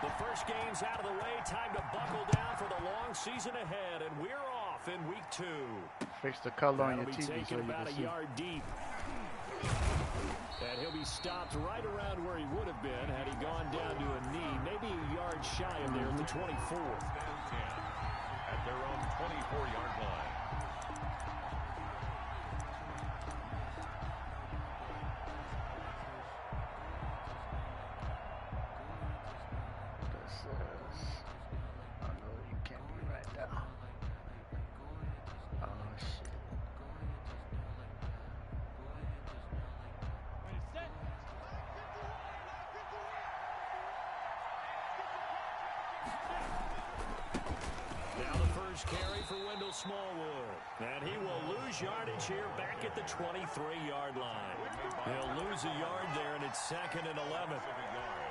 The first game's out of the way. Time to buckle down for the long season ahead, and we're off in week 2. Fix the color on your TV so you about can a see. yard deep. And he'll be stopped right around where he would have been had he gone down to a knee, maybe a yard shy of there at the 24. At their own 24-yard line. Carry for Wendell Smallwood. And he will lose yardage here back at the 23-yard line. He'll lose a yard there, and it's 2nd and 11.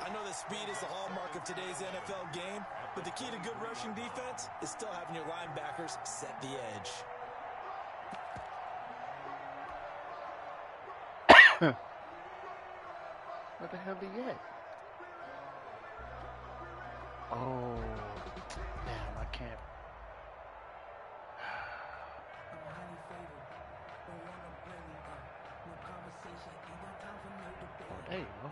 I know that speed is the hallmark of today's NFL game, but the key to good rushing defense is still having your linebackers set the edge. What the hell did he get? Oh, damn, I can't. There you go.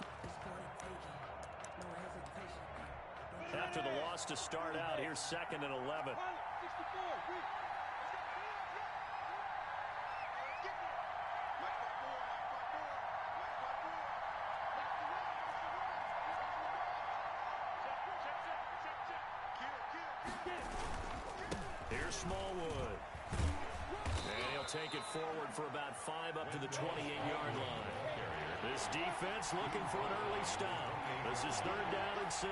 After the loss to start out, here's 2nd and 11. Here's Smallwood. And he'll take it forward for about 5 up to the 28-yard line. This defense looking for an early stop. This is 3rd down and 6.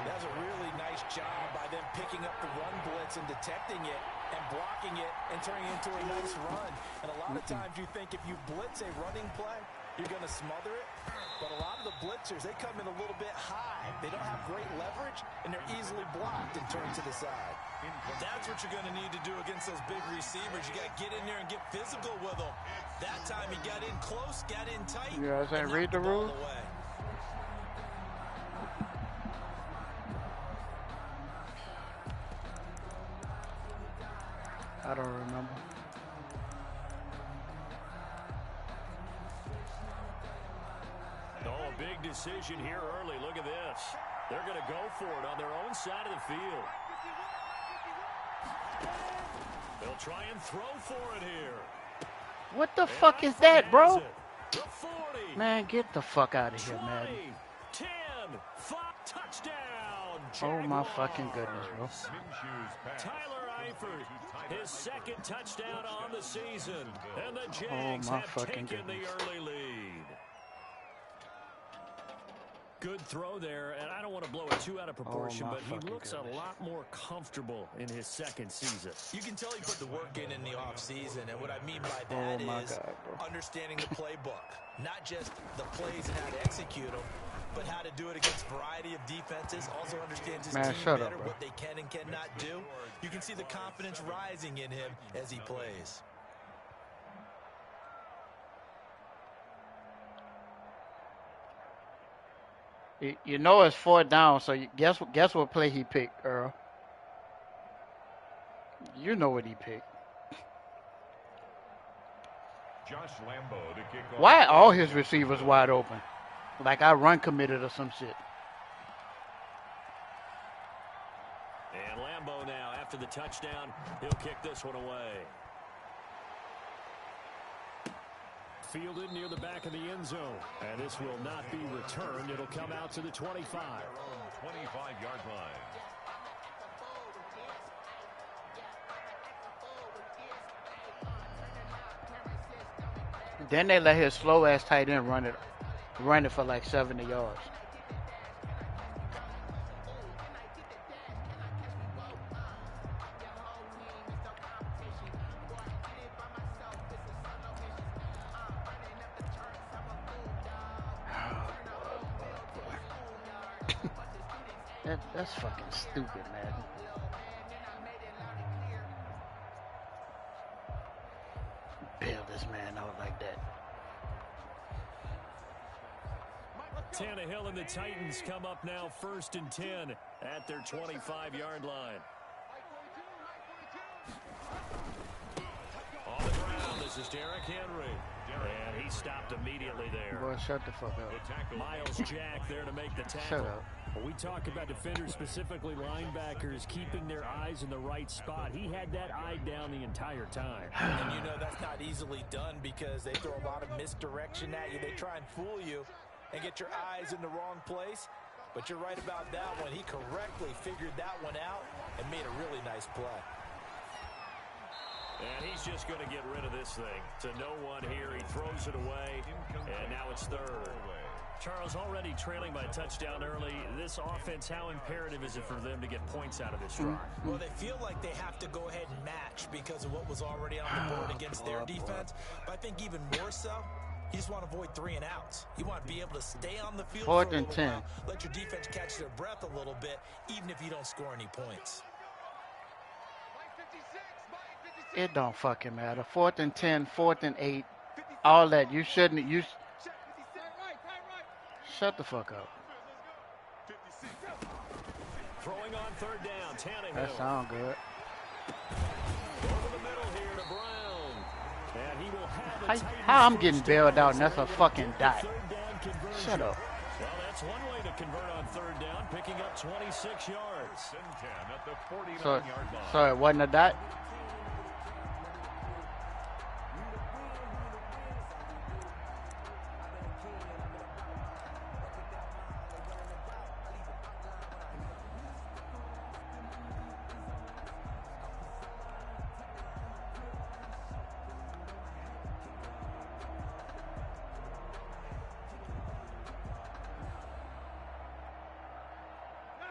That's a really nice job by them picking up the run blitz and detecting it and blocking it and turning it into a nice run. And a lot of times you think if you blitz a running play, you're going to smother it. But a lot of the blitzers, they come in a little bit high. They don't have great leverage, and they're easily blocked and turned to the side. That's what you're going to need to do against those big receivers. You got to get in there and get physical with them. That time he got in close, got in tight. You know what I'm saying? Read the rules. I don't remember. Oh, a big decision here early. Look at this. They're going to go for it on their own side of the field. They'll try and throw for it here. What the fuck is that, bro? Man, get the fuck out of here, man. 10, 5, touchdown. Oh my fucking goodness, bro. Tyler Eifert, his 2nd touchdown on the season. And the Jags have taken the early lead. Good throw there, and I don't want to blow it too out of proportion, but he looks a lot more comfortable in his 2nd season. You can tell he put the work in the offseason, and what I mean by that is understanding the playbook. Not just the plays and how to execute them, but how to do it against a variety of defenses. Also understands his team better, what they can and cannot do. You can see the confidence rising in him as he plays. You know it's 4th down, so guess what play he picked, Earl? You know what he picked. Josh Lambo to kick off. Why all his receivers wide open? Like I run committed or some shit. And Lambo now, after the touchdown, he'll kick this one away. Fielded near the back of the end zone. And this will not be returned. It'll come out to the 25. 25-yard line. Then they let his slow ass tight end run it for like 70 yards. That's fucking stupid, man. Bail this man out like that. Tannehill and the Titans come up now 1st and 10 at their 25-yard line. On the ground, this is Derrick Henry. And he stopped immediately there. Boy, shut the fuck up. Miles Jack there to make the tackle. Shut up. Well, we talk about defenders, specifically linebackers, keeping their eyes in the right spot. He had that eye down the entire time. And you know that's not easily done because they throw a lot of misdirection at you. They try and fool you and get your eyes in the wrong place. But you're right about that one. He correctly figured that one out and made a really nice play. And he's just going to get rid of this thing. To no one here. He throws it away, and now it's 3rd. Charles, already trailing by a touchdown early. This offense, how imperative is it for them to get points out of this drive? Well, they feel like they have to go ahead and match because of what was already on the board against their defense. But I think even more so, you just want to avoid 3 and outs. You want to be able to stay on the field for a little while, let your defense catch their breath a little bit, even if you don't score any points. It don't fucking matter. 4th and 10, 4th and 8, all that. You shouldn't. Shut the fuck up. Throwing on 3rd down, Tannehill. That sound good. Over the middle here to Brown. And he will have How I'm getting bailed out and that's a fucking dot. Shut up. Well, that's one way to convert on 3rd down, picking up 26 yards. At the 49-yard line. So it wasn't a dot?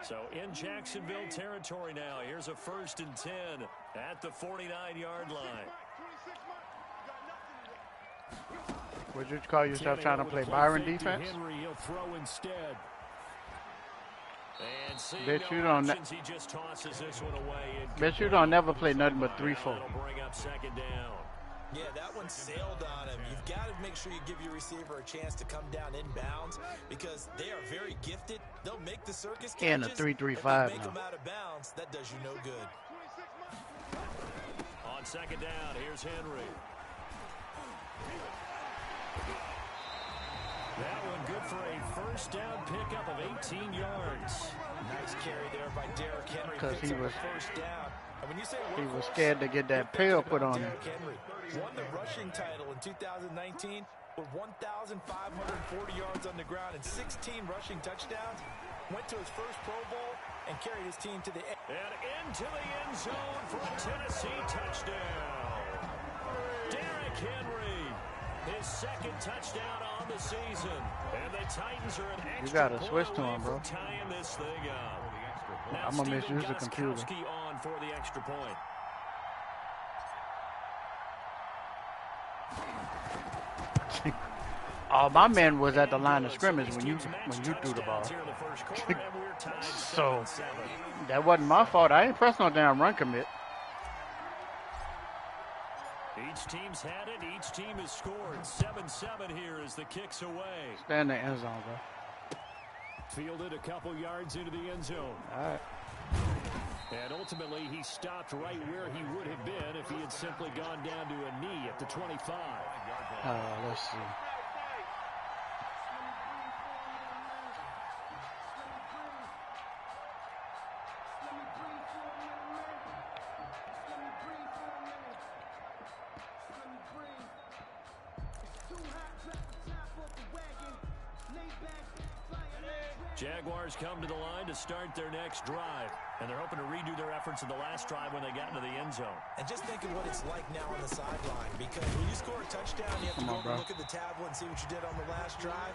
So in Jacksonville territory now. Here's a 1st and 10 at the 49-yard line. Would you call yourself trying to play Byron defense? Henry, he'll throw instead. And Bet you don't. he just tosses this one away. Bet you don't never play nothing but 3-4. That'll bring up 2nd down. Yeah, that one sailed on him. You've got to make sure you give your receiver a chance to come down inbounds because they are very gifted. They'll make the circus catches. And a 3-3-5 make now. them out of bounds. That does you no good. On 2nd down, here's Henry. That one good for a 1st down pickup of 18 yards. Nice carry there by Derrick Henry. Because he was 1st down. And when you say he was scared to get that pill put on him. Derrick Henry won the rushing title in 2019 with 1,540 yards on the ground and 16 rushing touchdowns. Went to his first Pro Bowl and carried his team to the end. And into the end zone for a Tennessee touchdown. Derrick Henry, his 2nd touchdown on the season. And the Titans are an extra You gotta switch to him, bro. tying this thing up. Now I'm gonna misuse the computer. Gostkowski on for the extra point. Oh, my man was at the line of scrimmage when you threw the ball. So that wasn't my fault. I ain't pressed no damn run commit. Each team's had it. Each team has scored. 7-7 here as the kick's away. Stand in the end zone, bro. Fielded a couple yards into the end zone. All right. And ultimately, he stopped right where he would have been if he had simply gone down to a knee at the 25. Let's see. Jaguars come to the line to start their next drive. And they're hoping to redo their efforts in the last drive when they got into the end zone. And just think of what it's like now on the sideline. Because when you score a touchdown, you have to go over and look at the tablet and see what you did on the last drive.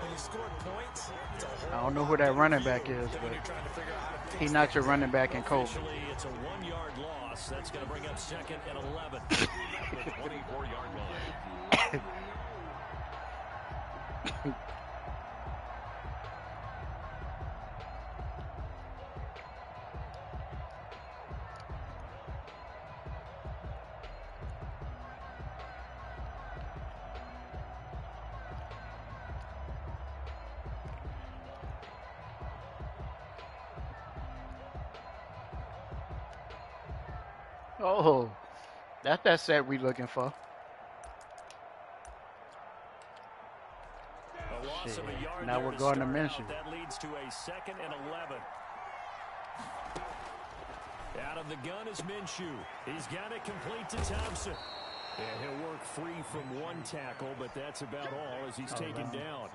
When you scored points, it's a whole I don't know who that running back is, when but you're trying to figure out how to he not your running back in COVID. Officially, it's a 1-yard loss. That's going to bring up 2nd and 11. The 24-yard line. Oh, that's that set we looking for. A loss of a yard Now there we're to going to start mention. out. That leads to a 2nd and 11. Out of the gun is Minshew. He's got it complete to Thompson. And he'll work free from one tackle, but that's about all as he's taken down.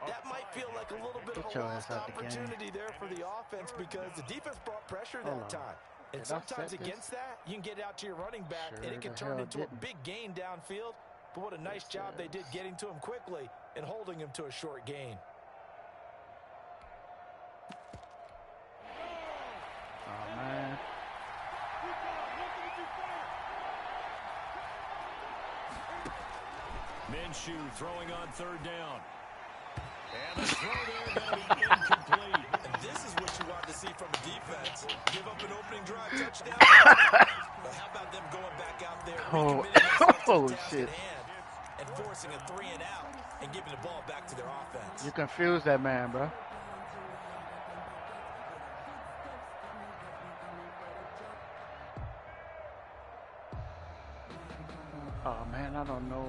That might feel like a little bit of Get a your lost ass out the game. opportunity there for the offense because the defense brought pressure that time. And Did I sometimes set this? against that, you can get out to your running back, and Sure it can the turn hell into didn't. a big gain downfield. But what a nice job they did getting to him quickly and holding him to a short gain. Oh, man. Minshew throwing on 3rd down. And the throw there going to be incomplete. And this is what you want to see from a defense. Give up an opening drive touchdown. But how about them going back out there, recommitting themselves to the task shit. at hand and forcing a 3 and out and giving the ball back to their offense. You confused that man, bro. Oh, man, I don't know.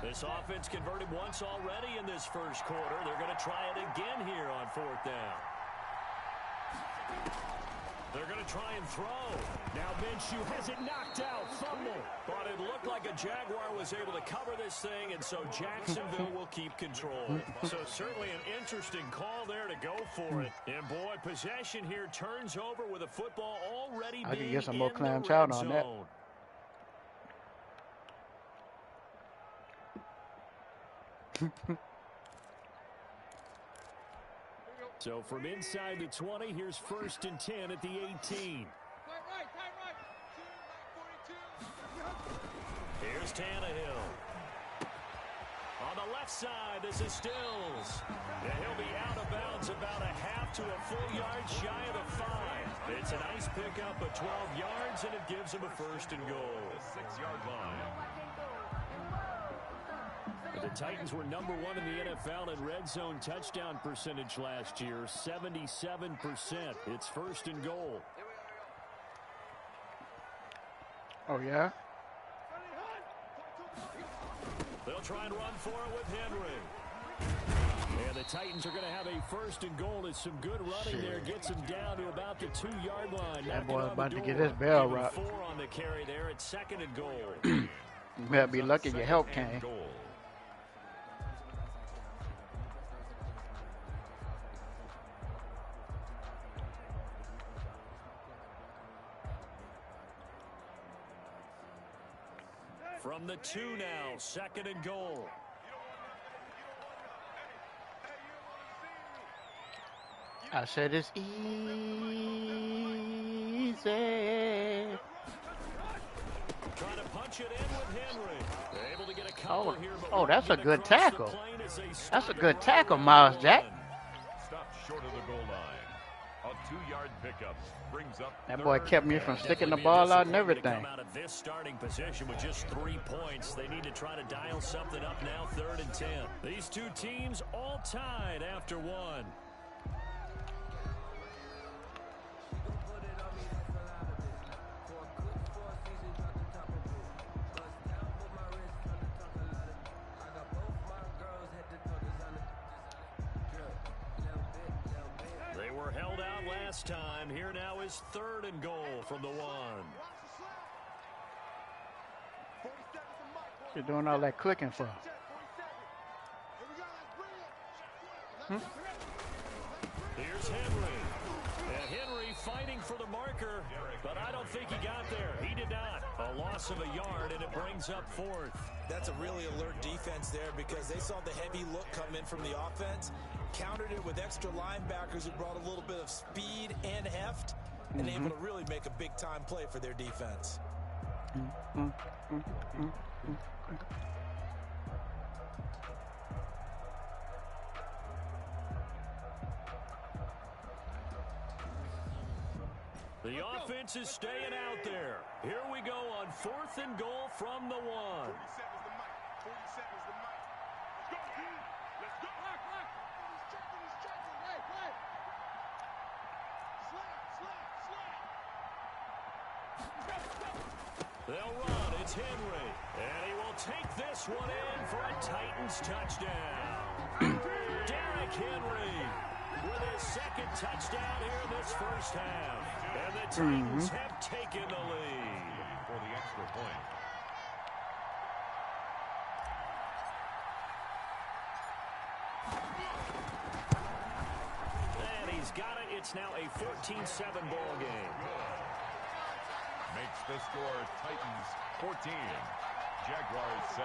This offense converted once already in this first quarter. They're going to try it again here on 4th down. They're going to try and throw. Now Minshew has it knocked out. Fumble. But it looked like a Jaguar was able to cover this thing, and so Jacksonville will keep control. So certainly an interesting call there to go for it. And boy, possession here turns over with a football already I being can get some more in clam the chowder red on that. zone. So from inside the 20, here's 1st and 10 at the 18. Here's Tannehill. On the left side, this is Stills. And he'll be out of bounds about a half to a full yard shy of the 5. It's a nice pickup of 12 yards, and it gives him a 1st and goal. The 6-yard line. The Titans were number 1 in the NFL in red zone touchdown percentage last year, 77%. It's 1st and goal. Oh, yeah? They'll try and run for it with Henry. And the Titans are going to have a 1st and goal. It's some good running there. Gets him down to about the 2-yard line. That Knocking boy on about the to door. get his bell Give him rocked. 4 on the carry there. It's 2nd and goal. You better be lucky your help Second came. and goal. From the 2 now, 2nd and goal. I said it's easy. Trying to punch it in with Henry. They're able to get a couple here, but Oh, that's a won't get good across the tackle. plane as they That's a stop good it tackle, right Miles at Jack. the 1. Stopped short of the goal line. A 2-yard pickup brings up That boy 3rd kept me and from 10. sticking the Definitely be a ball out and disappointment to everything. come out of this starting position with just 3 points. They need to try to dial something up now, 3rd and 10. These two teams all tied after 1. They were held out last time. Here now is 3rd and goal from the 1. You're doing all that clicking for. Here's Henry. And Henry fighting for the marker, but I don't think he got there. He did not. A loss of a yard, and it brings up 4th. That's a really alert defense there because they saw the heavy look come in from the offense, countered it with extra linebackers who brought a little bit of speed and heft, and able to really make a big-time play for their defense. The offense is staying out there. Here we go on 4th and goal from the 1. 40 seconds the mic. 40 seconds the mic. Let's go, dude. Let's go. He's checking. Hey. Slap. They'll run. It's Henry. And he will take this one in for a Titans touchdown. Derrick Henry with his 2nd touchdown here in this first half. And the Titans have taken the lead. For the extra point. And he's got it. It's now a 14-7 ball game. Makes the score Titans 14, Jaguars 7.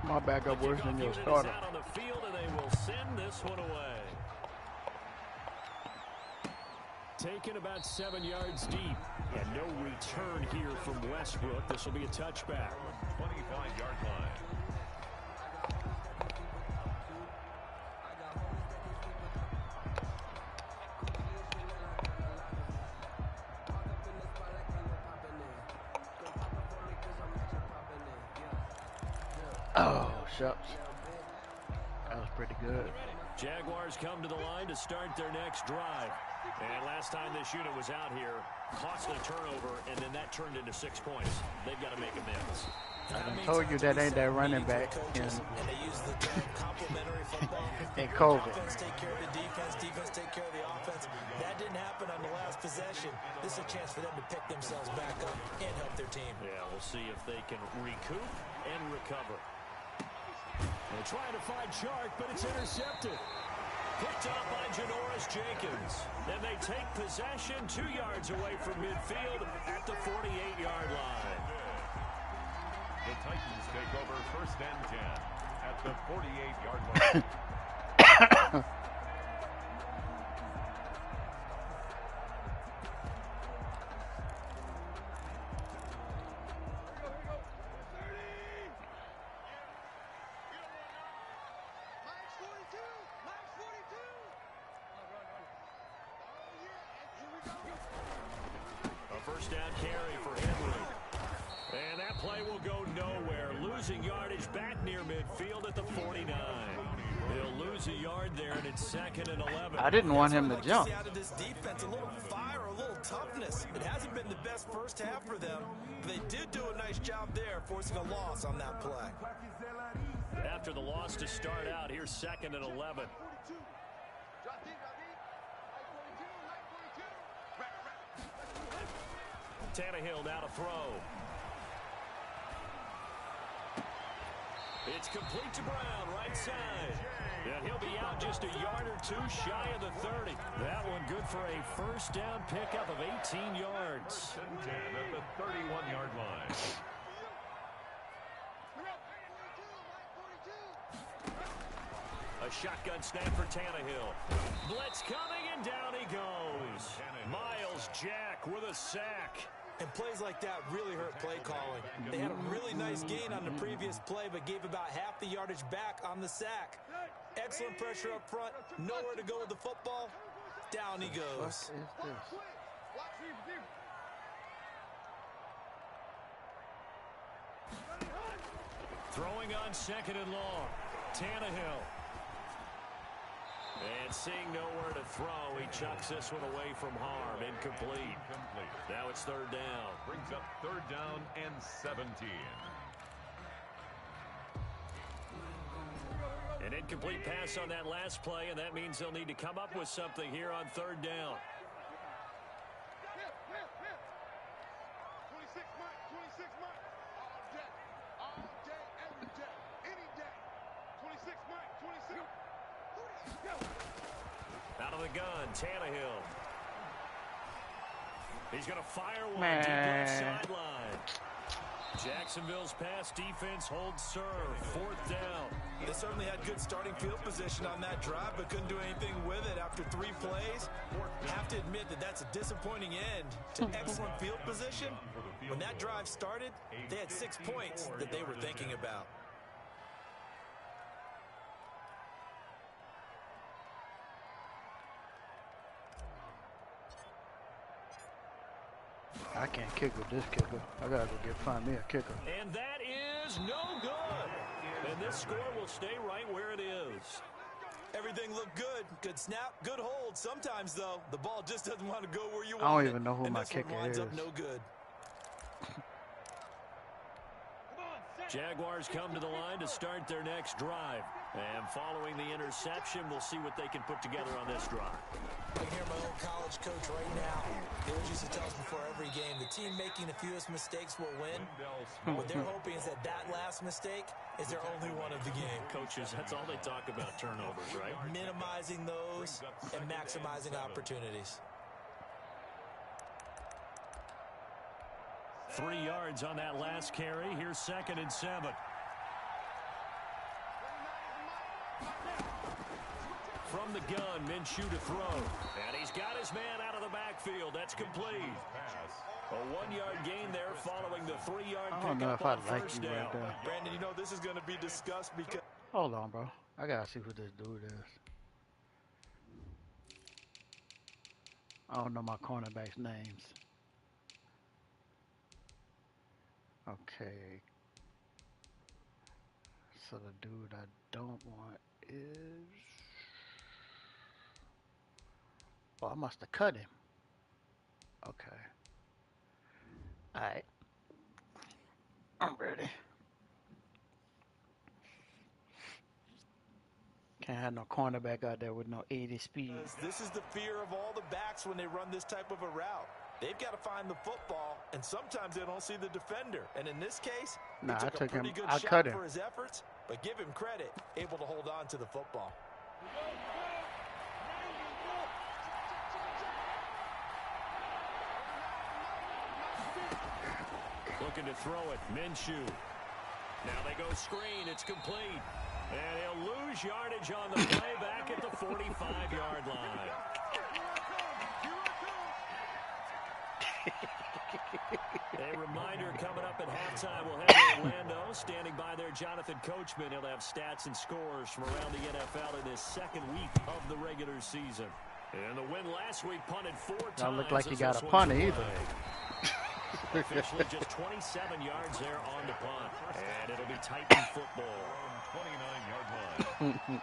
My backup worse than your starter. Out on the field, and they will send this one away. Taken about 7 yards deep. And no return here from Westbrook. This will be a touchback. 25-yard line. Oh, shucks. That was pretty good. Jaguars come to the line to start their next drive. And last time this unit was out here, costly turnover, and then that turned into 6 points. They've got to make amends. I told you that ain't that running back in COVID. Offense take care of the defense, defense take care of the offense. That didn't happen on the last possession. This is a chance for them to pick themselves back up and help their team. Yeah, we'll see if they can recoup and recover. They're trying to find Chark, but it's intercepted. Picked up by Janoris Jenkins. And they take possession 2 yards away from midfield at the 48-yard line. The Titans take over 1st and 10 at the 48-yard line. A 1st down carry for Henry. And that play will go nowhere. Losing yardage back near midfield at the 49. They'll lose a yard there, and it's 2nd and 11. I didn't want him to jump. Out of this defense, a little fire, a little toughness. It hasn't been the best first half for them. But they did do a nice job there, forcing a loss on that play. After the loss to start out, here's 2nd and 11. Tannehill now to throw. It's complete to Brown, right side. And he'll be out just a yard or 2 shy of the 30. That one good for a 1st down pickup of 18 yards. 10 at the 31-yard line. A shotgun snap for Tannehill. Blitz coming, and down he goes. Miles Jack with a sack. And plays like that really hurt play calling. They had a really nice gain on the previous play, but gave about half the yardage back on the sack. Excellent pressure up front. Nowhere to go with the football. Down he goes. What is this? Throwing on 2nd and long. Tannehill. And seeing nowhere to throw, he chucks this one away from harm. Incomplete. Now it's 3rd down. Brings up 3rd down and 17. An incomplete pass on that last play, and that means they'll need to come up with something here on 3rd down. 26 Mike. All day, every day, any day. 26 Mike, 26. Out of the gun, Tannehill. He's going to fire one Man. deep left sideline. Jacksonville's pass defense holds serve. 4th down. They certainly had good starting field position on that drive, but couldn't do anything with it after 3 plays. Have to admit that that's a disappointing end to excellent field position, When that drive started, they had 6 points that they were thinking about. I can't kick with this kicker. I gotta go find me a kicker. And that is no good. And this score will stay right where it is. Everything looked good. Good snap, good hold. Sometimes, though, the ball just doesn't want to go where you want it. I don't even know who and my this one kicker winds is. up no good. Jaguars come to the line to start their next drive. And following the interception, we'll see what they can put together on this drive. I can hear my old college coach right now. He always used to tell us before every game, the team making the fewest mistakes will win. What they're hoping is that last mistake is their only one of the game. Coaches, that's all they talk about, turnovers, right? Minimizing those and maximizing opportunities. 3 yards on that last carry. Here's 2nd and 7. From the gun, Minshew to throw. And he's got his man out of the backfield. That's complete. A 1-yard gain there following the 3-yard I don't know pickup if I on like first you down. right there. Brandon, you know this is going to be discussed because... Hold on, bro. I gotta see who this dude is. I don't know my cornerbacks' names. Okay. So the dude I don't want is... Oh, I must have cut him. Okay. Alright. I'm ready. Can't have no cornerback out there with no 80 speed. This is the fear of all the backs when they run this type of a route. They've got to find the football, and sometimes they don't see the defender. And in this case, Nah, he I took a took pretty him. good I shot cut him. for his efforts, but give him credit, able to hold on to the football. Looking to throw it. Minshew. Now they go screen. It's complete. And he'll lose yardage on the play back at the 45-yard line. A reminder coming up at halftime. We'll have Orlando standing by there. Jonathan Coachman. He'll have stats and scores from around the NFL in his 2nd week of the regular season. And the win last week punted 4 times. Don't look like he got a punt either. Officially just 27 yards there on the punt. And it'll be Titan football. 29-yard line.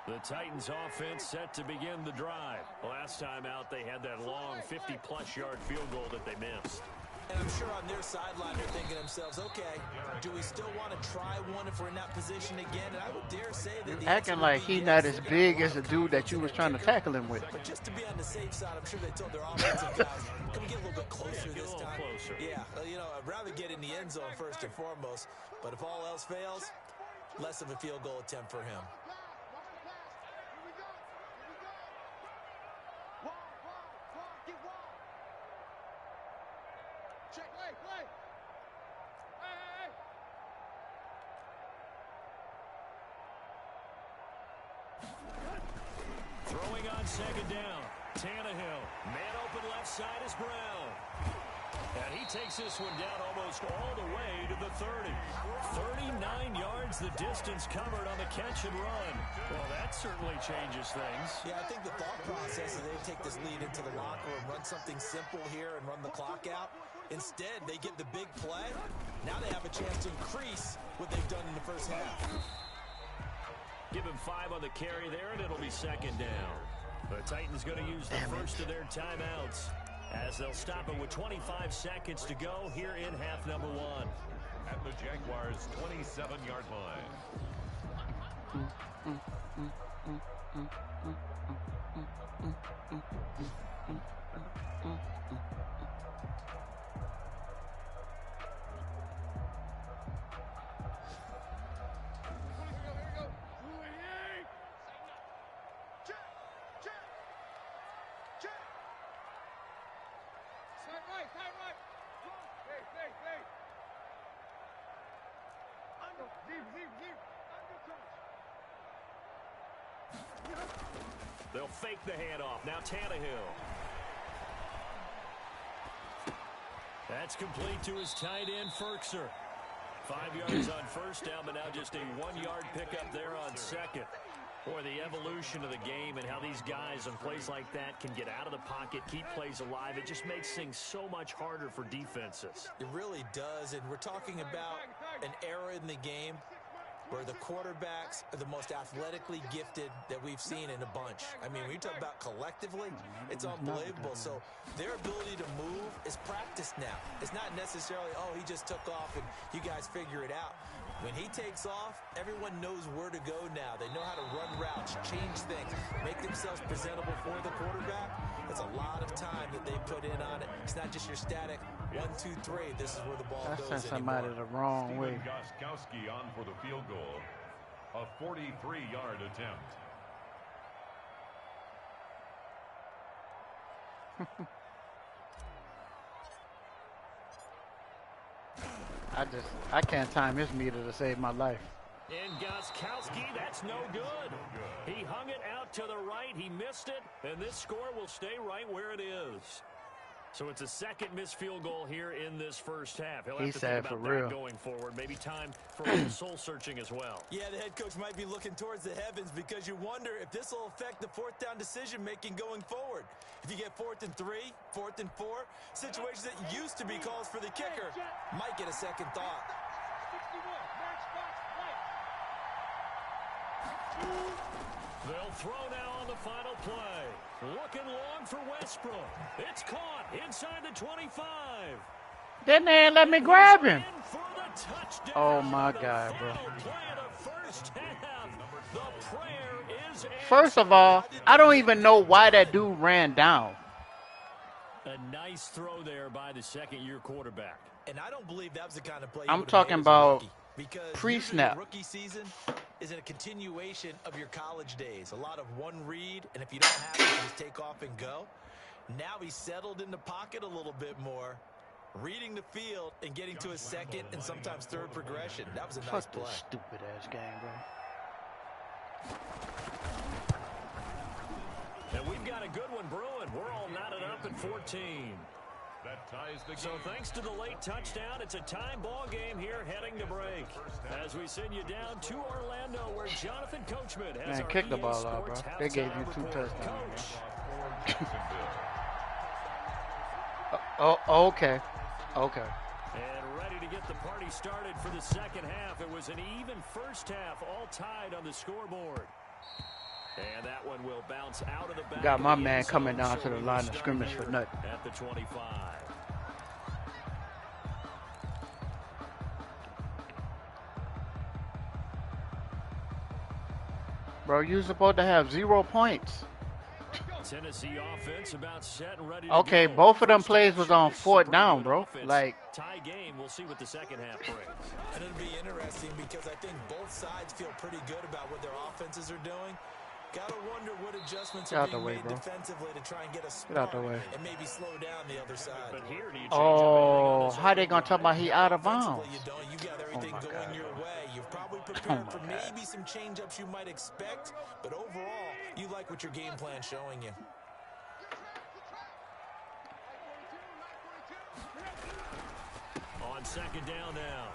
The Titans offense set to begin the drive. Last time out, they had that long 50-plus yard field goal that they missed. And I'm sure on their sideline they're thinking to themselves, okay, do we still want to try one if we're in that position again? And I would dare say that the Acting like he's not as big as the dude that you was trying to tackle him with. But just to be on the safe side, I'm sure they told their offensive guys, can we get a little bit closer this time? Yeah, you know, I'd rather get in the end zone first and foremost. But if all else fails, less of a field goal attempt for him. Throwing on 2nd down. Tannehill. Man open left side is Brown. And he takes this one down almost all the way to the 30. 39 yards the distance covered on the catch and run. Well, that certainly changes things. Yeah, I think the thought process is they take this lead into the locker room, run something simple here and run the clock out. Instead, they get the big play. Now they have a chance to increase what they've done in the first half. Give him 5 on the carry there, and it'll be 2nd down. The Titans going to use the first of their timeouts as they'll stop it with 25 seconds to go here in half number 1. At the Jaguars' 27-yard line. They'll fake the handoff. Now Tannehill. That's complete to his tight end, Ferkser. 5 yards on first down, but now just a 1-yard pickup there on second. Boy, the evolution of the game and how these guys in plays like that can get out of the pocket, keep plays alive, it just makes things so much harder for defenses. It really does, and we're talking about an era in the game where the quarterbacks are the most athletically gifted that we've seen in a bunch. I mean, when you talk about collectively, it's unbelievable. So their ability to move is practiced now. It's not necessarily, oh, he just took off and you guys figure it out. When he takes off, everyone knows where to go now. They know how to run routes, change things, make themselves presentable for the quarterback. It's a lot of time that they put in on it. It's not just your static 1, 2, 3. This is where the ball goes. That's somebody the wrong way. Gostkowski on for the field goal. A 43-yard attempt. I can't time his meter to save my life. And Gostkowski, that's no good. He hung it out to the right. He missed it, and this score will stay right where it is. So it's a second missed field goal here in this first half. He'll have to think about that going forward. Maybe time for a little soul searching as well. Yeah, the head coach might be looking towards the heavens because you wonder if this will affect the fourth down decision making going forward. If you get 4th and 3, 4th and 4, situations that used to be calls for the kicker might get a second thought. 61, They'll throw now on the final play. Looking long for Westbrook. It's caught inside the 25. Didn't they let me grab him? Oh my God, bro. First of all, I don't even know why that dude ran down. A nice throw there by the second-year quarterback. And I don't believe that was the kind of play I'm talking about pre-snap. Rookie season is a continuation of your college days. A lot of one read, and if you don't have it, you just take off and go. Now he's settled in the pocket a little bit more, reading the field and getting to his second and sometimes third progression. That was a nice play. Fuck this stupid-ass game, bro. And we've got a good one brewing. We're all knotted up at 14. That ties the game. So thanks to the late touchdown, it's a time ball game here heading to break. As we send you down to Orlando, where Jonathan Coachman has our kick the EA ball out, bro. Sports They gave halftime you 2 report. touchdowns. Coach. Okay. And ready to get the party started for the second half. It was an even first half, all tied on the scoreboard. And that one will bounce out of the back. Got my man coming down to the line of scrimmage for nothing. At the 25. Bro, you're supposed to have 0 points. Tennessee offense about set and ready Okay, to go. both of them plays was on 4th down, bro. Like, tie game. We'll see what the second half brings. And it'll be interesting because I think both sides feel pretty good about what their offenses are doing. Gotta wonder what adjustments are being made defensively to try and get a spark and maybe slow down the other side. But here, do you change oh, up how they gonna talk about he out of bounds? You don't. You got everything going your way. You've probably prepared for maybe some change-ups you might expect, but overall, you like what your game plan's showing you. On second down now,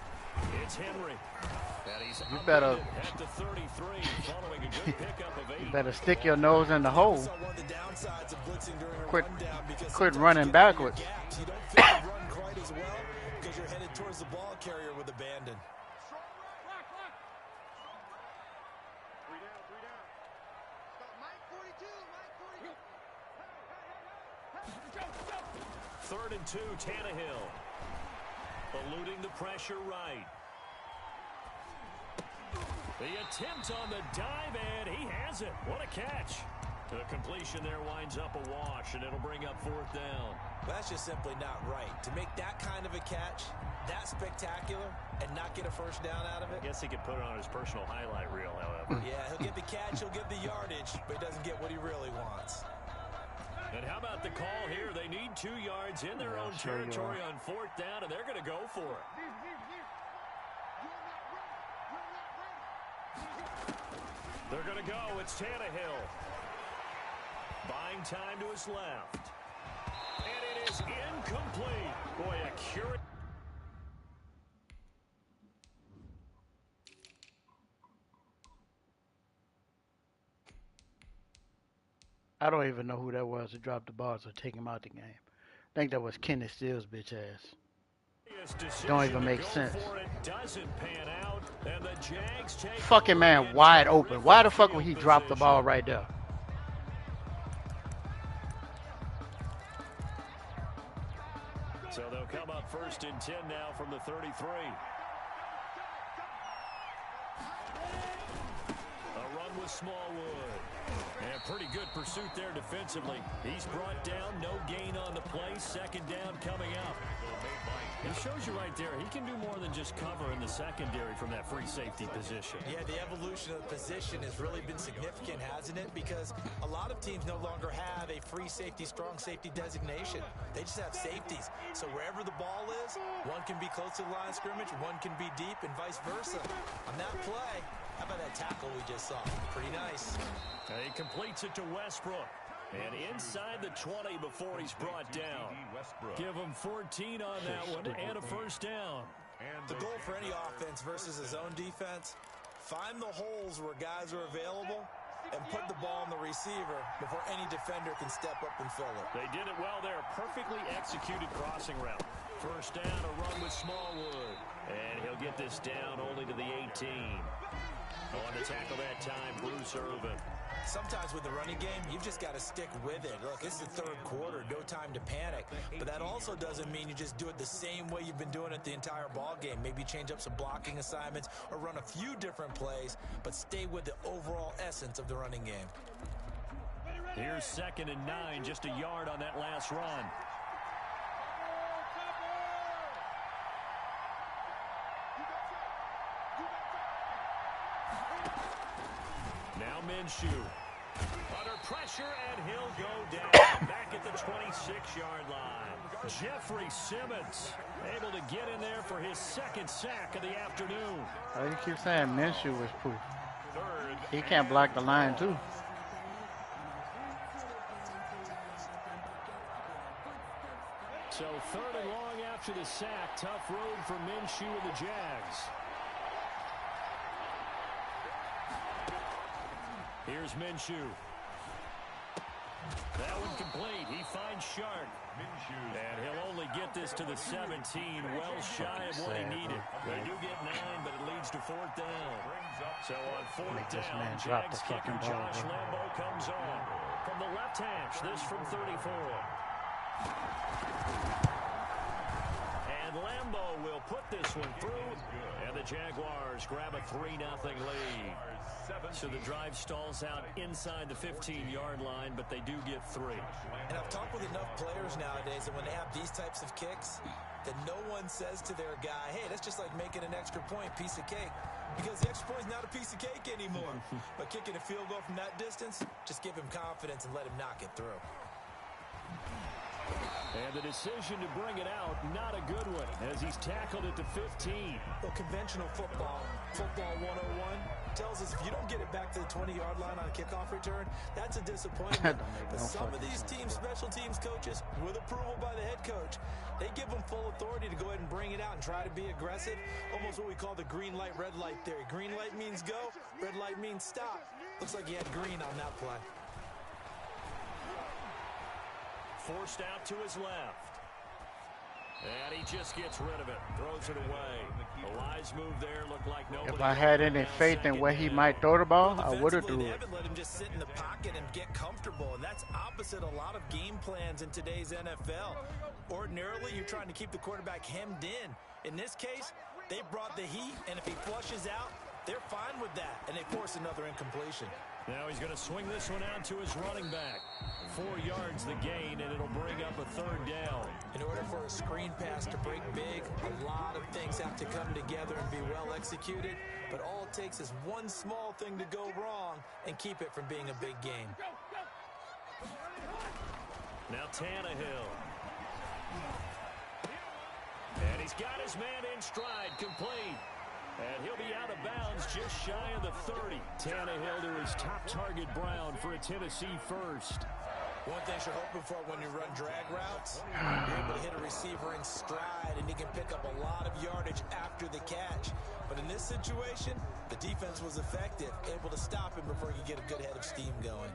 it's Henry. You better, at the 33, following a good pickup of 8. you better stick your nose in the hole. Quit running backwards. You don't feel the run quite as well because you're headed towards the ball carrier with abandon. 3 down. Stop Mike 42, Mike 42. 3rd and 2, Tannehill. Eluding the pressure right. The attempt on the dive, and he has it. What a catch. The completion there winds up a wash, and it'll bring up 4th down. That's just simply not right. To make that kind of a catch, that spectacular, and not get a first down out of it. I guess he could put it on his personal highlight reel, however. Yeah, he'll get the catch, he'll get the yardage, but he doesn't get what he really wants. And how about the call here? They need 2 yards in their own territory on 4th down, and they're going to go for it. They're going to go. It's Tannehill. Buying time to his left. And it is incomplete. Boy, a curious I don't even know who that was that dropped the ball to take him out the game. I think that was Kenny Steele's bitch ass. Don't even make sense. Fucking man wide open. Why the fuck would he drop the ball right there? So they'll come up 1st and 10 now from the 33. A run with Smallwood. And pretty good pursuit there defensively. He's brought down, no gain on the play. 2nd down coming up. It shows you right there, he can do more than just cover in the secondary from that free safety position. Yeah, the evolution of the position has really been significant, hasn't it? Because a lot of teams no longer have a free safety, strong safety designation. They just have safeties. So wherever the ball is, one can be close to the line of scrimmage, one can be deep, and vice versa. On that play, how about that tackle we just saw? Pretty nice. He completes it to Westbrook. And inside the 20 before he's brought down. Give him 14 on that one and a 1st down. The goal for any offense versus his own defense, find the holes where guys are available and put the ball on the receiver before any defender can step up and fill it. They did it well there. Perfectly executed crossing route. 1st down, a run with Smallwood. And he'll get this down only to the 18. On the tackle that time, Bruce Irvin. Sometimes with the running game, you've just got to stick with it. Look, it's the 3rd quarter, no time to panic. But that also doesn't mean you just do it the same way you've been doing it the entire ball game. Maybe change up some blocking assignments or run a few different plays, but stay with the overall essence of the running game. Here's 2nd and 9, just a yard on that last run. Now Minshew under pressure, and he'll go down back at the 26-yard line. Jeffrey Simmons able to get in there for his 2nd sack of the afternoon. Oh, you keep saying Minshew was proof. He can't block the line too. So 3rd and long after the sack. Tough road for Minshew and the Jags. Here's Minshew. That one complete. He finds Shark. And he'll only get this to the 17, well shy of what he needed. They do get 9, but it leads to 4th down. So on 4th down, Jags kicker Josh Lambo comes on. From the left hash, this from 34. And Lambo will put this one through. And the Jaguars grab a 3-0 lead. So the drive stalls out inside the 15-yard line, but they do get 3. And I've talked with enough players nowadays that when they have these types of kicks, that no one says to their guy, hey, that's just like making an extra point, piece of cake. Because the extra point is not a piece of cake anymore. But kicking a field goal from that distance, just give him confidence and let him knock it through. And the decision to bring it out, not a good one, as he's tackled at the 15. Well, conventional football 101, tells us if you don't get it back to the 20-yard line on a kickoff return, that's a disappointment. But some of these teams, special teams coaches, with approval by the head coach, they give them full authority to go ahead and bring it out and try to be aggressive, almost what we call the green light, red light theory. Green light means go, red light means stop. Looks like he had green on that play. Forced out to his left. And he just gets rid of it. Throws it away. A wise move there. Looked like nobody. If I had any faith in where he might throw the ball, I would have threw They it. haven't let him just sit in the pocket and get comfortable, and that's opposite a lot of game plans in today's NFL. Ordinarily, you're trying to keep the quarterback hemmed in. In this case, they brought the heat, and if he flushes out, they're fine with that, and they force another incompletion. Now he's going to swing this one out to his running back. 4 yards the gain, and it'll bring up a 3rd down. In order for a screen pass to break big, a lot of things have to come together and be well executed. But all it takes is one small thing to go wrong and keep it from being a big game. Now Tannehill. And he's got his man in stride, complete. And he'll be out of bounds just shy of the 30. Tannehill to his top target, Brown, for a Tennessee first. One thing you're hoping for when you run drag routes, you're able to hit a receiver in stride, and he can pick up a lot of yardage after the catch. But in this situation, the defense was effective, able to stop him before he could get a good head of steam going.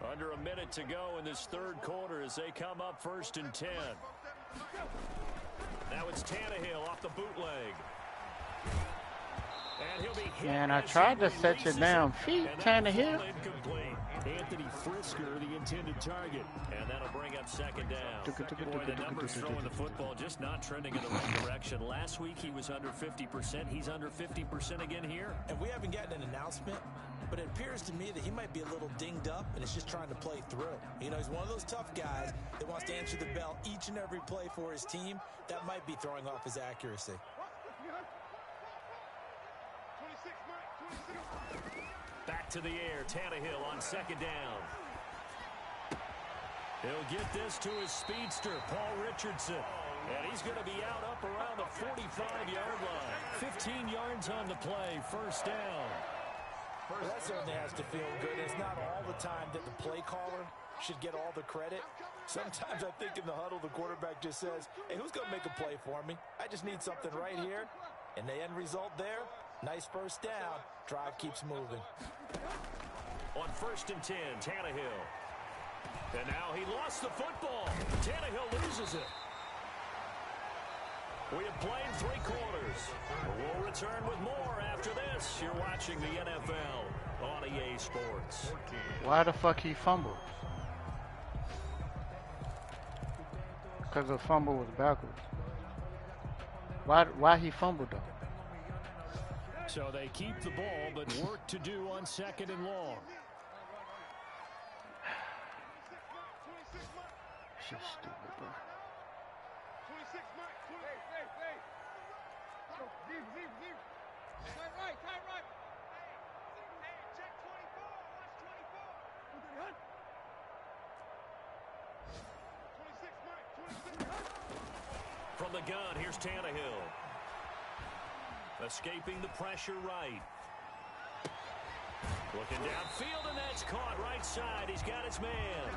Under a minute to go in this third quarter as they come up 1st and 10. Now it's Tannehill off the bootleg. And he'll be hit. Man, I tried to set your damn feet, Tannehill. Anthony Frisker, the intended target. And that'll bring up 2nd down. Boy, the numbers throwing the football just not trending in the right direction. Last week he was under 50%. He's under 50% again here. And we haven't gotten an announcement, but it appears to me that he might be a little dinged up and is just trying to play through. You know, he's one of those tough guys that wants to answer the bell each and every play for his team. That might be throwing off his accuracy. Back to the air, Tannehill on 2nd down. He'll get this to his speedster, Paul Richardson. And he's going to be out up around the 45-yard line. 15 yards on the play, 1st down. Well, that certainly has to feel good. It's not all the time that the play caller should get all the credit. Sometimes I think in the huddle, the quarterback just says, hey, who's going to make a play for me? I just need something right here. And the end result there, nice 1st down. Drive keeps moving. On 1st and 10, Tannehill. And now he lost the football. Tannehill loses it. We have played 3 quarters. We'll return with more after this. You're watching the NFL on EA Sports. Why the fuck he fumbled? Because the fumble was backwards. Why he fumbled though? So they keep the ball, but work to do on 2nd and long. Shit stupid, bro. 26, Mike. 28. Deep. Tight right. Hey, check 24. Watch 24. 26, Mike. 26. From the gun, here's Tannehill. Escaping the pressure right. Looking downfield, and that's caught right side. He's got his man.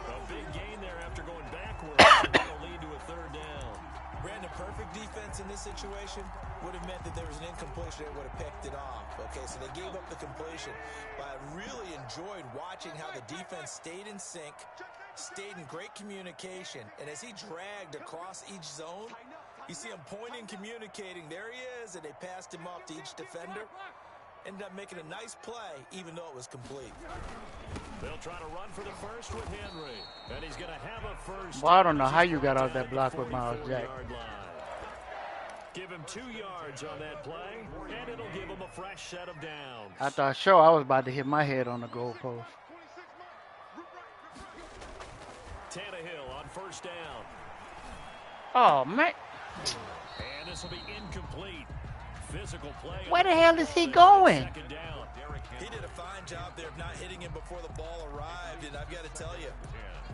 A big gain there after going backwards. That'll lead to a 3rd down. Brandon, perfect defense in this situation would have meant that there was an incompletion that would have picked it off. Okay, so they gave up the completion. But I really enjoyed watching how the defense stayed in sync, stayed in great communication. And as he dragged across each zone, you see him pointing, communicating. There he is, and they passed him off to each defender. Ended up making a nice play, even though it was complete. They'll try to run for the 1st with Henry. And he's going to have a 1st. Well, I don't know how you got out that block with Miles Jack. Give him 2 yards on that play, and it'll give him a fresh set of downs. I thought sure I was about to hit my head on the goalpost. Tannehill on 1st down. Oh, man. And this will be incomplete. Physical play. Where the hell is he going? 2nd down. He did a fine job there of not hitting him before the ball arrived, and I've got to tell you,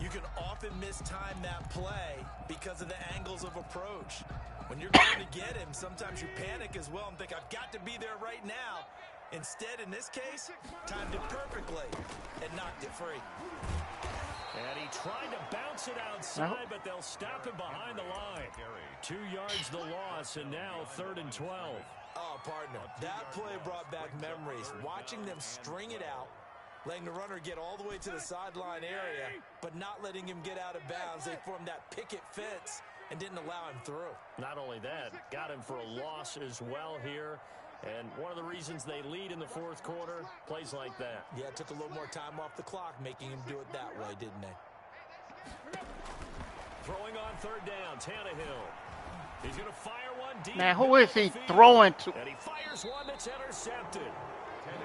you can often mistime that play because of the angles of approach. When you're going to get him, sometimes you panic as well and think, I've got to be there right now. Instead, in this case, timed it perfectly and knocked it free. And he tried to bounce it outside, but they'll stop him behind the line. 2 yards the loss, and now 3rd and 12. Oh, partner, that play brought back memories. Watching them string it out, letting the runner get all the way to the sideline area, but not letting him get out of bounds. They formed that picket fence and didn't allow him through. Not only that, got him for a loss as well here. And one of the reasons they lead in the 4th quarter, plays like that. Yeah, it took a little more time off the clock, making him do it that way, didn't they? Throwing on 3rd down, Tannehill. He's going to fire one deep. Man, who is he throwing to? And he fires one that's intercepted.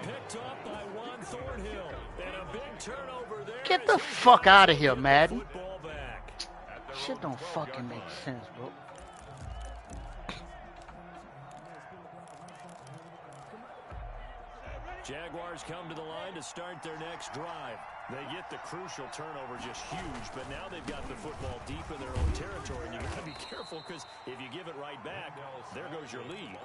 Picked up by Juan Thornhill. And a big turnover there. Get the fuck out of here, Madden. Shit don't fucking make sense, bro. Jaguars come to the line to start their next drive. They get the crucial turnover, just huge, but now they've got the football deep in their own territory, and you got to be careful because if you give it right back, there goes your lead.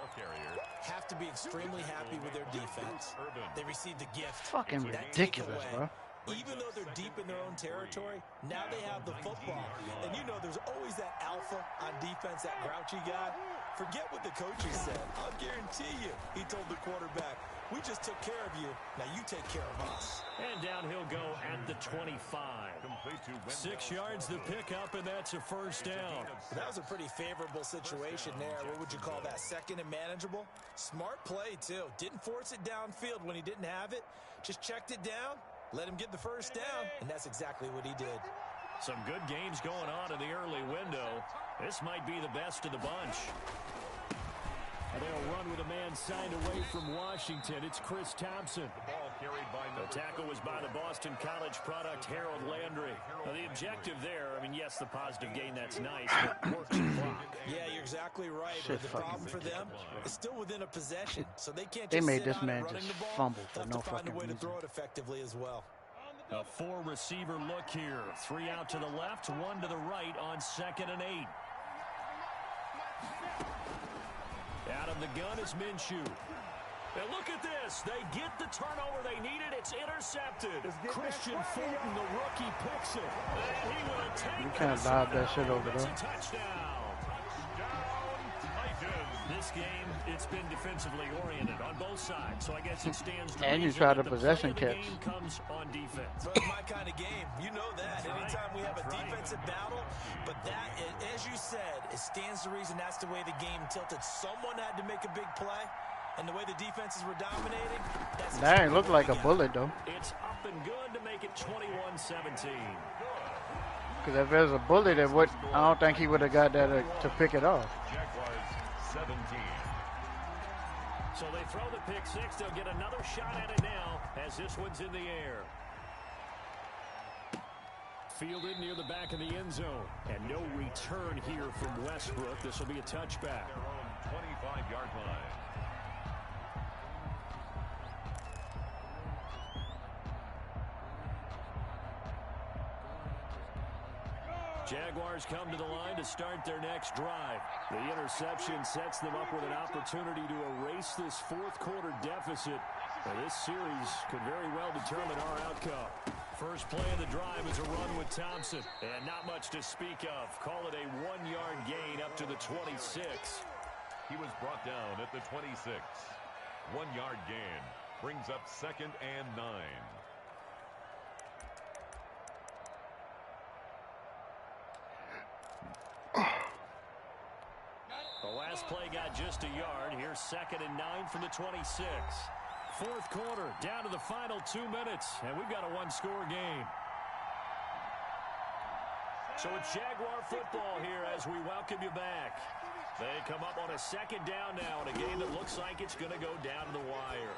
Have to be extremely happy with their defense. They received the gift. Fucking ridiculous, bro. Even though they're deep in their own territory, now they have the football. And you know there's always that alpha alpha on defense, that grouchy guy, forget what the coaches said. I'll guarantee you, he told the quarterback, we just took care of you. Now you take care of us. And down he'll go at the 25. 6 yards the pickup, and that's a first down. That was a pretty favorable situation there. What would you call that? Second and manageable? Smart play, too. Didn't force it downfield when he didn't have it. Just checked it down, let him get the first down, and that's exactly what he did. Some good games going on in the early window. This might be the best of the bunch. And they'll run with a man signed away from Washington. It's Chris Thompson. The ball carried by The tackle was by the Boston College product, Harold Landry. Now, the objective there, I mean, yes, the positive gain, that's nice, but works the clock. Yeah, you're exactly right. But the problem for them is still within a possession, so they can't just They made sit this on it man running just the ball. fumble for They'll no have to find a fucking way to reason. throw it effectively as well. A 4-receiver look here. 3 out to the left, 1 to the right on 2nd and 8. Out of the gun is Minshew. And look at this. They get the turnover they needed. It's intercepted. Christian Fulton, the rookie, picks it. And he will take You can't lob that shit over It's there. a touchdown. This game, it's been defensively oriented on both sides, so I guess it stands to And you reason try that to the possession play of the catch. game comes on defense. Well, it's my kind of game. You know that. That's right. Anytime we have a That's right. defensive battle, but that, as you said, it stands to reason that's the way the game tilted. Someone had to make a big play, and the way the defenses were dominating, that's That ain't exactly look what like we a got. bullet though. It's up and good to make it 21-17. Because if there's a bullet, I don't think he would have got that to pick it off. Jaguars 17. So they throw the pick six. They'll get another shot at it now as this one's in the air. Fielded near the back of the end zone. And no return here from Westbrook. This will be a touchback. Their own 25-yard line. Jaguars come to the line to start their next drive. The interception sets them up with an opportunity to erase this fourth quarter deficit. And this series could very well determine our outcome. First play of the drive is a run with Thompson. And not much to speak of. Call it a 1-yard gain up to the 26. He was brought down at the 26. 1-yard gain brings up 2nd and 9. The last play got just a yard. Here's 2nd and 9 from the 26. Fourth quarter, down to the final 2 minutes, and we've got a one-score game. So it's Jaguar football here as we welcome you back. They come up on a 2nd down now in a game that looks like it's going to go down to the wire.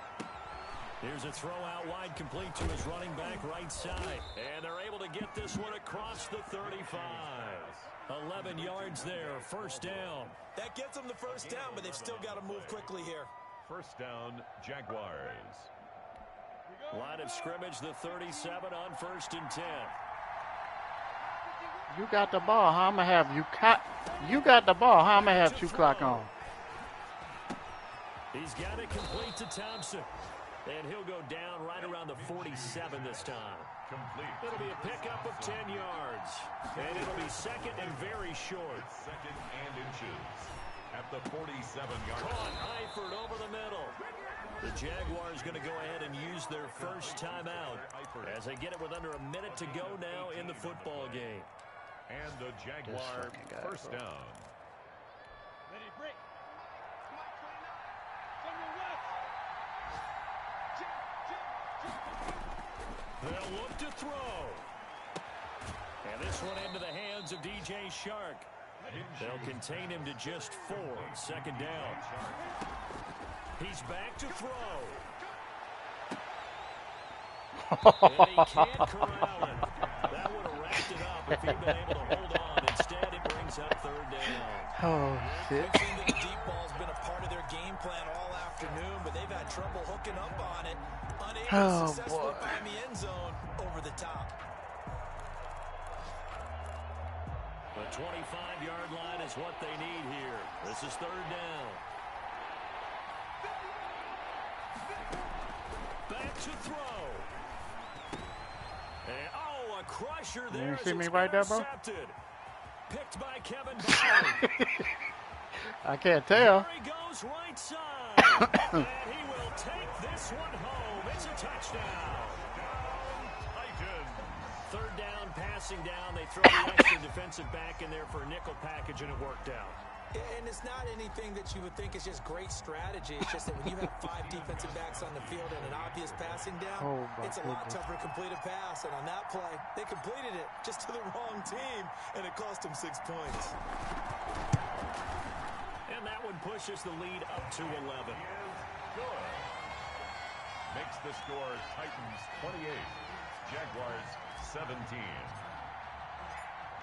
Here's a throw out wide, complete to his running back right side. And they're able to get this one across the 35. 11 yards there, first down. That gets them the first down, but they've still got to move quickly here. First down, Jaguars. Line of scrimmage, the 37 on 1st and 10. You got the ball. How I'ma have you got the ball. How I'ma have 2 clock on? He's got it complete to Thompson. And he'll go down right around the 47 this time. Complete. It'll be a pickup of 10 yards. And it'll be 2nd and very short. 2nd and inches at the 47-yard Caught line. Eifert over the middle. The Jaguars going to go ahead and use their first timeout as they get it with under a minute to go now in the football game. And the Jaguar fucking guy, first bro. down. Ready, break. Samuel West. They'll look to throw. And this one into the hands of DJ Shark. They'll contain him to just 4. 2nd down. He's back to throw. And he can't corral it. That would have wrapped it up if he'd been able to hold on. Instead, it brings up 3rd down. Oh shit. It seems that the deep ball's been a part of their game plan all afternoon, but they've had trouble hooking up on it. Unable to successfully find the end zone over the top. The 25-yard line is what they need here. This is 3rd down. Back to throw. And, a crusher there. You as see me it's right there, bro? intercepted. picked by Kevin Byard. I can't tell. There he goes right side. And he will take this one home. It's a touchdown. Titans. Third down, passing down. They throw the extra defensive back in there for a nickel package, and it worked out. And it's not anything that you would think is just great strategy. It's just that when you have 5 defensive backs on the field and an obvious passing down, it's a lot tougher to complete a pass. And on that play, they completed it just to the wrong team, and it cost them 6 points. And that one pushes the lead up to 11. Good. Makes the score Titans 28, Jaguars 17.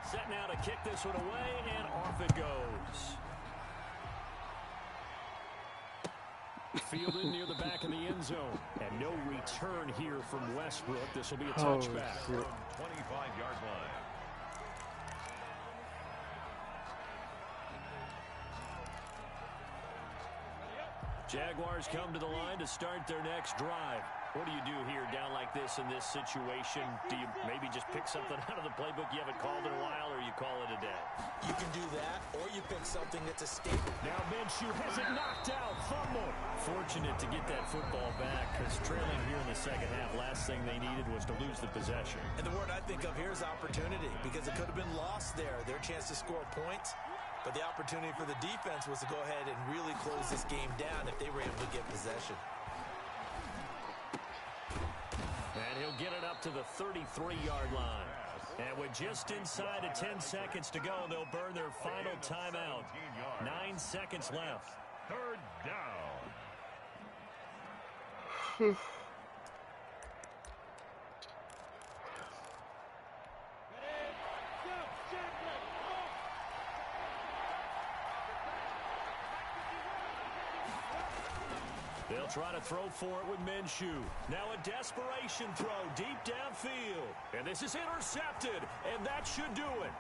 Set now to kick this one away, and off it goes. Fielded near the back of the end zone. And no return here from Westbrook. This will be a touchback. From 25-yard line. Jaguars come to the line to start their next drive. What do you do here down like this in this situation? Do you maybe just pick something out of the playbook you haven't called in a while, or you call it a day? You can do that, or you pick something that's a staple. Now Minshew has it knocked out. Fumble. Fortunate to get that football back, because trailing here in the second half, last thing they needed was to lose the possession. And the word I think of here is opportunity, because it could have been lost there. Their chance to score points. But the opportunity for the defense was to go ahead and really close this game down if they were able to get possession. And he'll get it up to the 33-yard line. And with just inside of 10 seconds to go, they'll burn their final timeout. 9 seconds left. Third down. They'll try to throw for it with Minshew. Now a desperation throw deep downfield. And this is intercepted, and that should do it.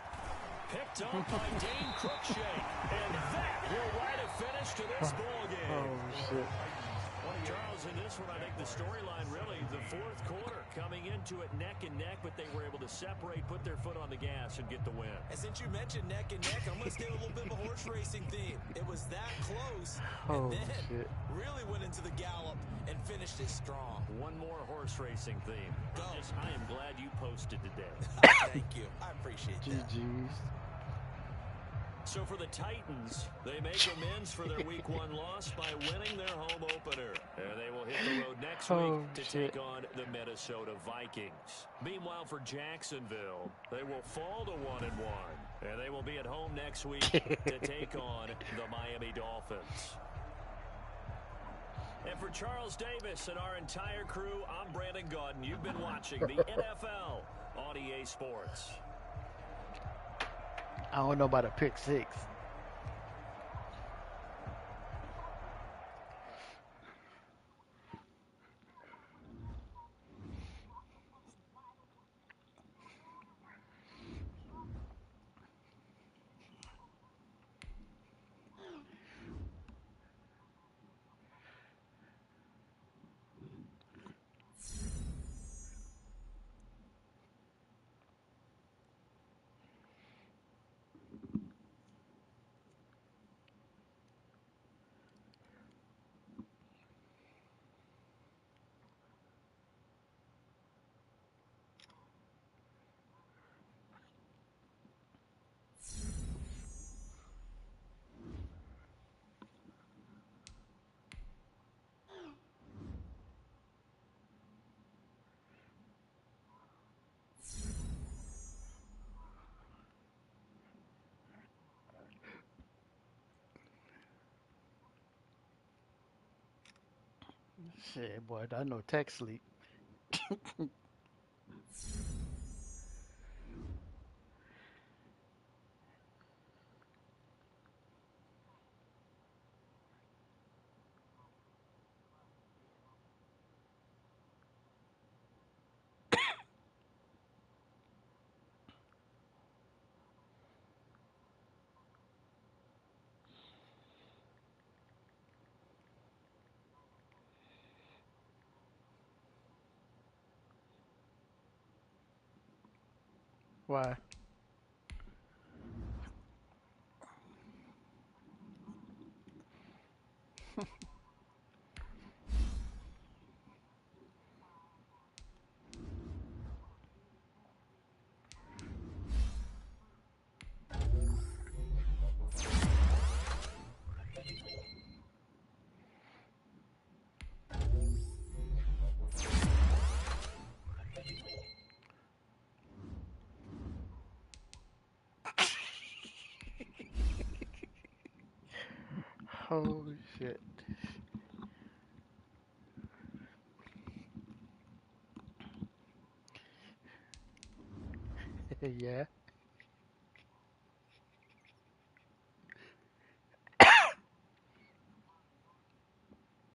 Picked up by Dane Cruikshank. And that will write a finish to this ball game. Oh, shit. Charles, in this one, I think the storyline really, the fourth quarter, coming into it neck and neck, but they were able to separate, put their foot on the gas, and get the win. And since you mentioned neck and neck, I'm going to stay with a little bit of a horse racing theme. It was that close, and then really went into the gallop and finished it strong. One more horse racing theme. Go. I am glad you posted today. Thank you. I appreciate that. GG's. So for the Titans, they make amends for their Week 1 loss by winning their home opener. And they will hit the road next week to take on the Minnesota Vikings. Meanwhile, for Jacksonville, they will fall to 1-1. And they will be at home next week to take on the Miami Dolphins. And for Charles Davis and our entire crew, I'm Brandon Gaudin. You've been watching the NFL on EA Sports. I don't know about a pick 6. Shit, boy, I know tech sleep. Why? Holy shit. Yeah.